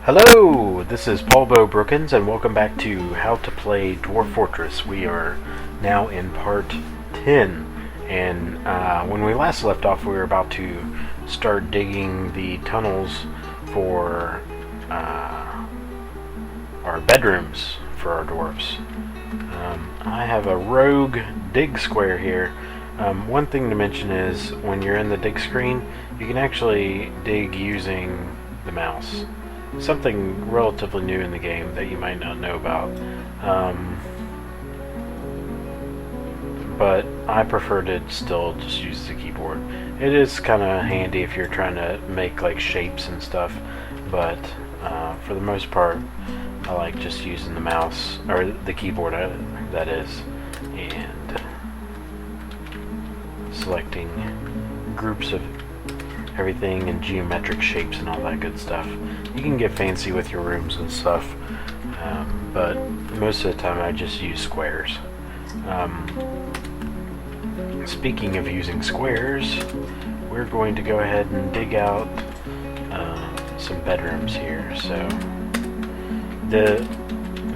Hello, this is Paul Bo Brookins, and welcome back to How to Play Dwarf Fortress. We are now in part 10, and when we last left off, we were about to start digging the tunnels for our bedrooms for our dwarfs. I have a rogue dig square here. One thing to mention is when you're in the dig screen, you can actually dig using the mouse. Something relatively new in the game that you might not know about. But I prefer to still just use the keyboard. It is kind of handy if you're trying to make like shapes and stuff, but for the most part I like just using the mouse, or the keyboard that is, and selecting groups of everything and geometric shapes and all that good stuff. You can get fancy with your rooms and stuff, but most of the time I just use squares. Speaking of using squares, we're going to go ahead and dig out some bedrooms here. So the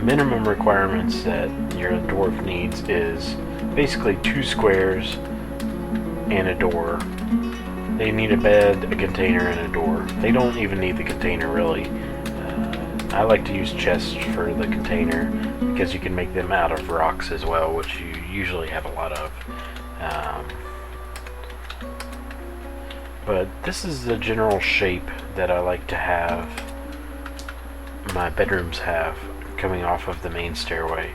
minimum requirements that your dwarf needs is basically 2 squares and a door. They need a bed, a container, and a door. They don't even need the container, really. I like to use chests for the container because you can make them out of rocks as well, which you usually have a lot of. But this is the general shape that I like to have my bedrooms have coming off of the main stairway.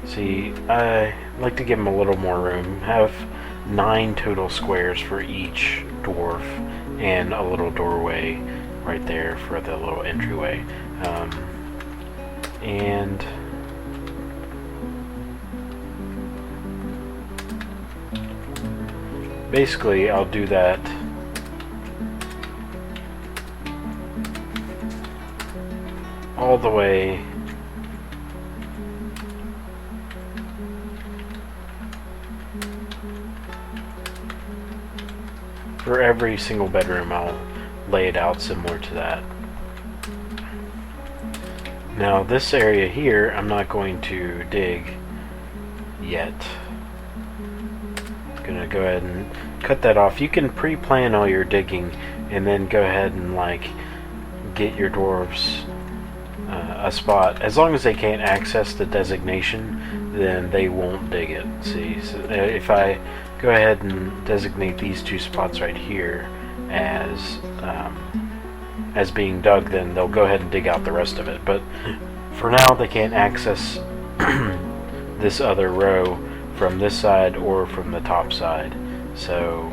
See, I like to give them a little more room. Have 9 total squares for each dwarf, and a little doorway right there for the little entryway. And basically I'll do that all the way for every single bedroom. I'll lay it out similar to that. Now this area here I'm not going to dig yet. I'm gonna go ahead and cut that off. You can pre-plan all your digging and then go ahead and like get your dwarves a spot. As long as they can't access the designation, then they won't dig it. See, so if I go ahead and designate these 2 spots right here as being dug, then they'll go ahead and dig out the rest of it. But for now, they can't access this other row from this side or from the top side. So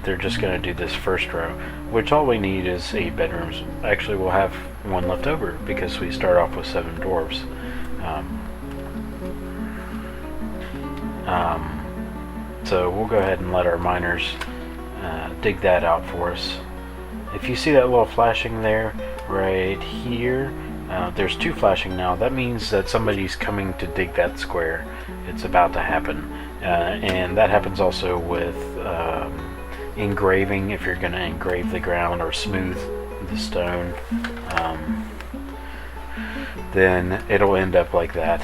they're just going to do this first row, which all we need is 8 bedrooms. Actually, we'll have 1 left over because we start off with 7 dwarves. So we'll go ahead and let our miners dig that out for us. If you see that little flashing there, right here, there's 2 flashing now. That means that somebody's coming to dig that square. It's about to happen. And that happens also with engraving. If you're going to engrave the ground or smooth the stone, then it'll end up like that.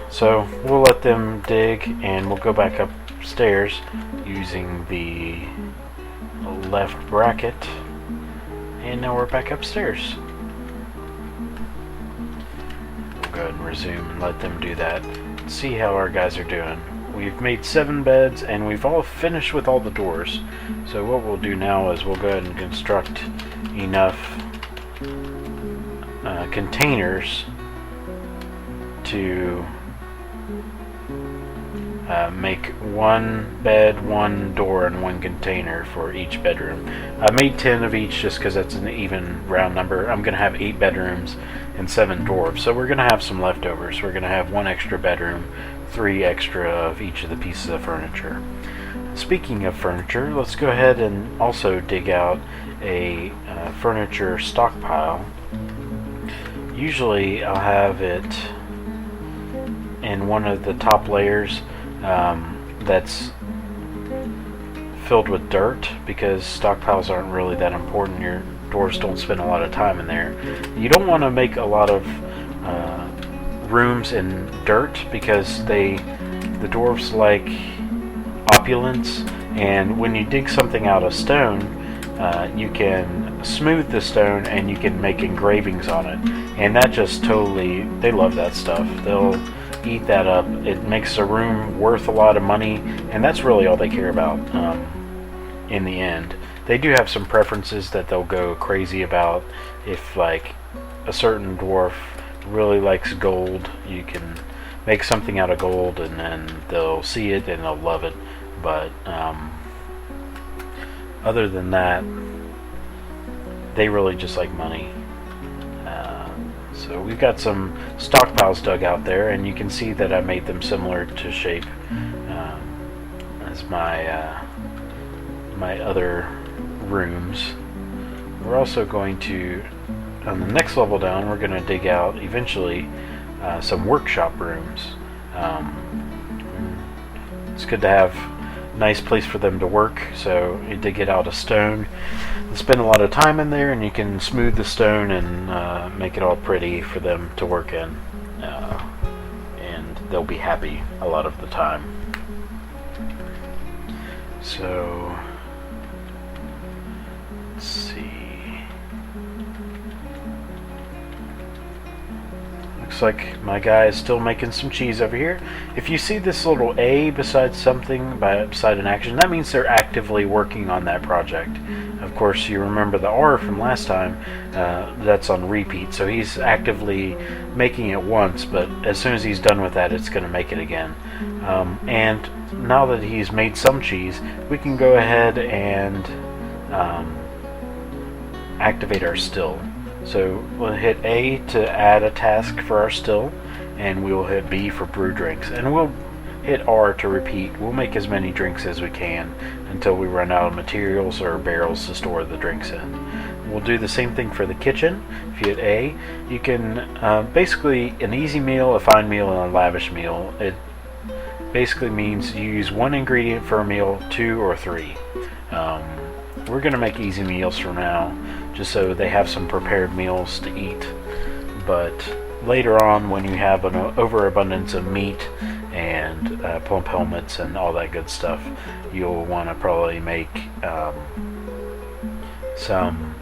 So we'll let them dig, and we'll go back upstairs using the left bracket, and now we're back upstairs. We'll go ahead and resume and let them do that. See how our guys are doing. We've made 7 beds, and we've all finished with all the doors. So what we'll do now is we'll go ahead and construct enough containers to make 1 bed, 1 door, and 1 container for each bedroom. I made 10 of each just because that's an even round number. I'm going to have 8 bedrooms and 7 dwarves, so we're going to have some leftovers. We're going to have 1 extra bedroom, 3 extra of each of the pieces of furniture. Speaking of furniture, let's go ahead and also dig out a furniture stockpile. Usually I'll have it in one of the top layers that's filled with dirt, because stockpiles aren't really that important. Your dwarves don't spend a lot of time in there. You don't want to make a lot of rooms in dirt, because the dwarves like opulence, and when you dig something out of stone, you can smooth the stone and you can make engravings on it, and that just totally, they love that stuff. They'll eat that up. It makes a room worth a lot of money, and that's really all they care about in the end. They do have some preferences that they'll go crazy about. If like a certain dwarf really likes gold, you can make something out of gold and then they'll see it and they'll love it. But other than that, they really just like money. So we've got some stockpiles dug out there, and you can see that I made them similar to shape as my my other rooms. We're also going to, on the next level down, we're going to dig out eventually some workshop rooms. It's good to have a nice place for them to work, so you dig it out of stone and spend a lot of time in there, and you can smooth the stone and make it all pretty for them to work in, and they'll be happy a lot of the time. So let's see. Looks like my guy is still making some cheese over here. If you see this little A beside something, beside an action, that means they're actively working on that project. Of course, you remember the R from last time, that's on repeat, so he's actively making it once, but as soon as he's done with that, it's going to make it again. And now that he's made some cheese, we can go ahead and activate our still. So we'll hit A to add a task for our still, and we'll hit B for brew drinks, and we'll hit R to repeat. We'll make as many drinks as we can until we run out of materials or barrels to store the drinks in. We'll do the same thing for the kitchen. If you hit A, you can basically, an easy meal, a fine meal, and a lavish meal. It basically means you use one ingredient for a meal, 2 or 3. We're going to make easy meals for now, just so they have some prepared meals to eat. But later on, when you have an overabundance of meat and plump helmets and all that good stuff, you'll want to probably make some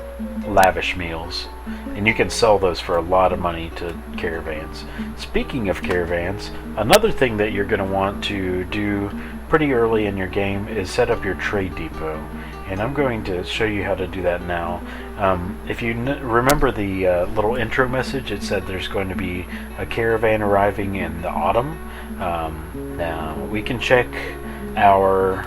lavish meals, and you can sell those for a lot of money to caravans. Speaking of caravans, another thing that you're going to want to do pretty early in your game is set up your trade depot, and I'm going to show you how to do that now. If you remember the little intro message, it said there's going to be a caravan arriving in the autumn. Now we can check our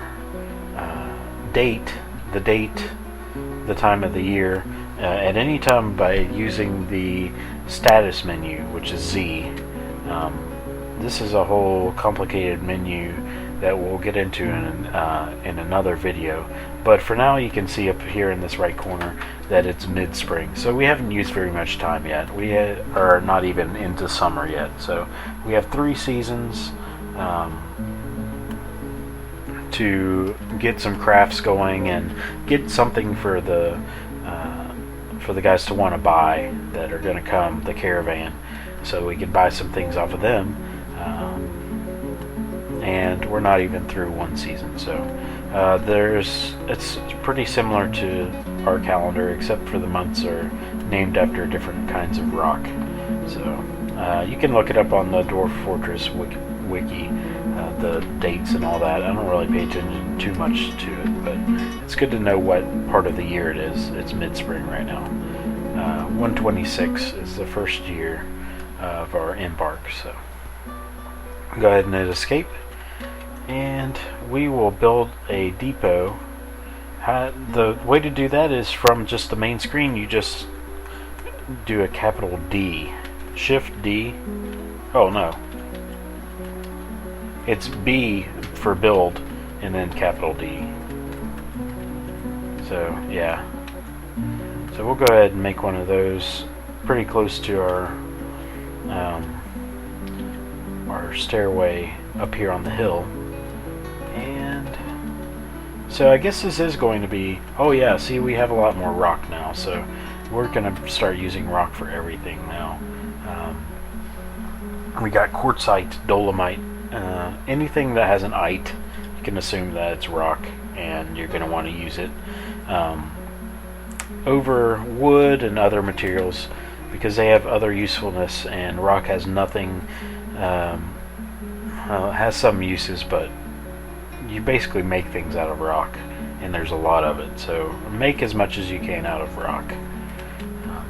date, the time of the year, at any time by using the status menu, which is Z. This is a whole complicated menu that we'll get into in another video, but for now you can see up here in this right corner that it's mid-spring, so we haven't used very much time yet. We are not even into summer yet, so we have 3 seasons to get some crafts going and get something for the guys to want to buy that are going to come, the caravan, so we can buy some things off of them. And we're not even through 1 season, so it's pretty similar to our calendar, except for the months are named after different kinds of rock. So you can look it up on the Dwarf Fortress wiki, the dates and all that. I don't really pay attention too much to it, but it's good to know what part of the year it is. It's mid-spring right now. 126 is the first year of our embark, so go ahead and hit escape, and we will build a depot. The way to do that is from just the main screen. You just do a capital D, Shift D. Oh no, it's B for build and then capital D. So yeah, so we'll go ahead and make one of those pretty close to our stairway up here on the hill, and So I guess this is going to be, oh yeah, see, we have a lot more rock now, so we're going to start using rock for everything now. We got quartzite, dolomite, anything that has an ite, you can assume that it's rock, and you're going to want to use it over wood and other materials, because they have other usefulness, and rock has nothing, has some uses, but you basically make things out of rock, and there's a lot of it, so make as much as you can out of rock.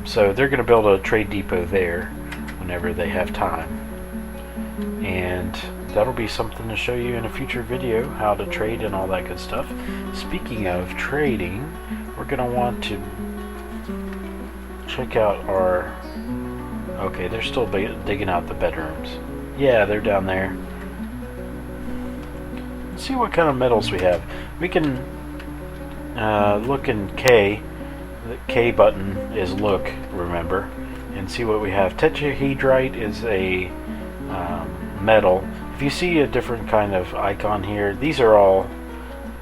So they're going to build a trade depot there whenever they have time, and that'll be something to show you in a future video, how to trade and all that good stuff. Speaking of trading, we're going to want to check out our... Okay, they're still digging out the bedrooms. Yeah, they're down there. Let's see what kind of metals we have. We can look in K. The K button is look, remember, and see what we have. Tetrahedrite is a metal. If you see a different kind of icon here, these are all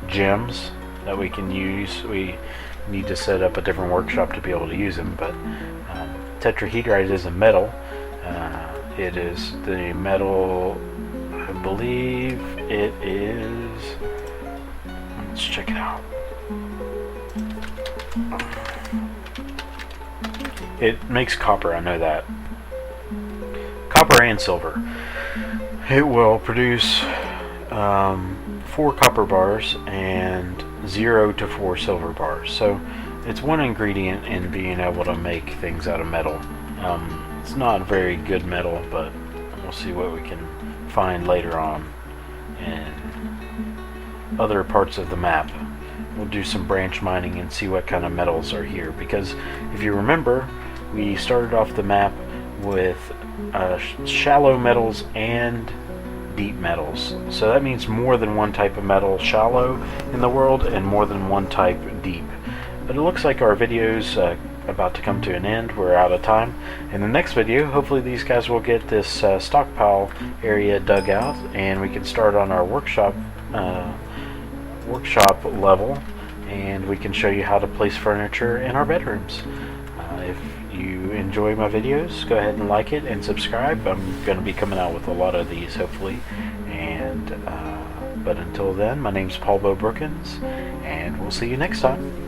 gems that we can use. We need to set up a different workshop to be able to use them, but tetrahedrite is a metal. It is the metal, I believe it is, let's check it out. It makes copper, I know that. Copper and silver. It will produce 4 copper bars and 0 to 4 silver bars. So it's one ingredient in being able to make things out of metal. It's not a very good metal, but we'll see what we can find later on in other parts of the map. We'll do some branch mining and see what kind of metals are here, because if you remember, we started off the map with shallow metals and deep metals. So that means more than one type of metal shallow in the world and more than one type deep. But it looks like our video's about to come to an end. We're out of time. In the next video, hopefully these guys will get this stockpile area dug out, and we can start on our workshop level, and we can show you how to place furniture in our bedrooms. If you enjoy my videos, go ahead and like it and subscribe. I'm going to be coming out with a lot of these, hopefully. And but until then, my name's Paul Bo Brookins, and we'll see you next time.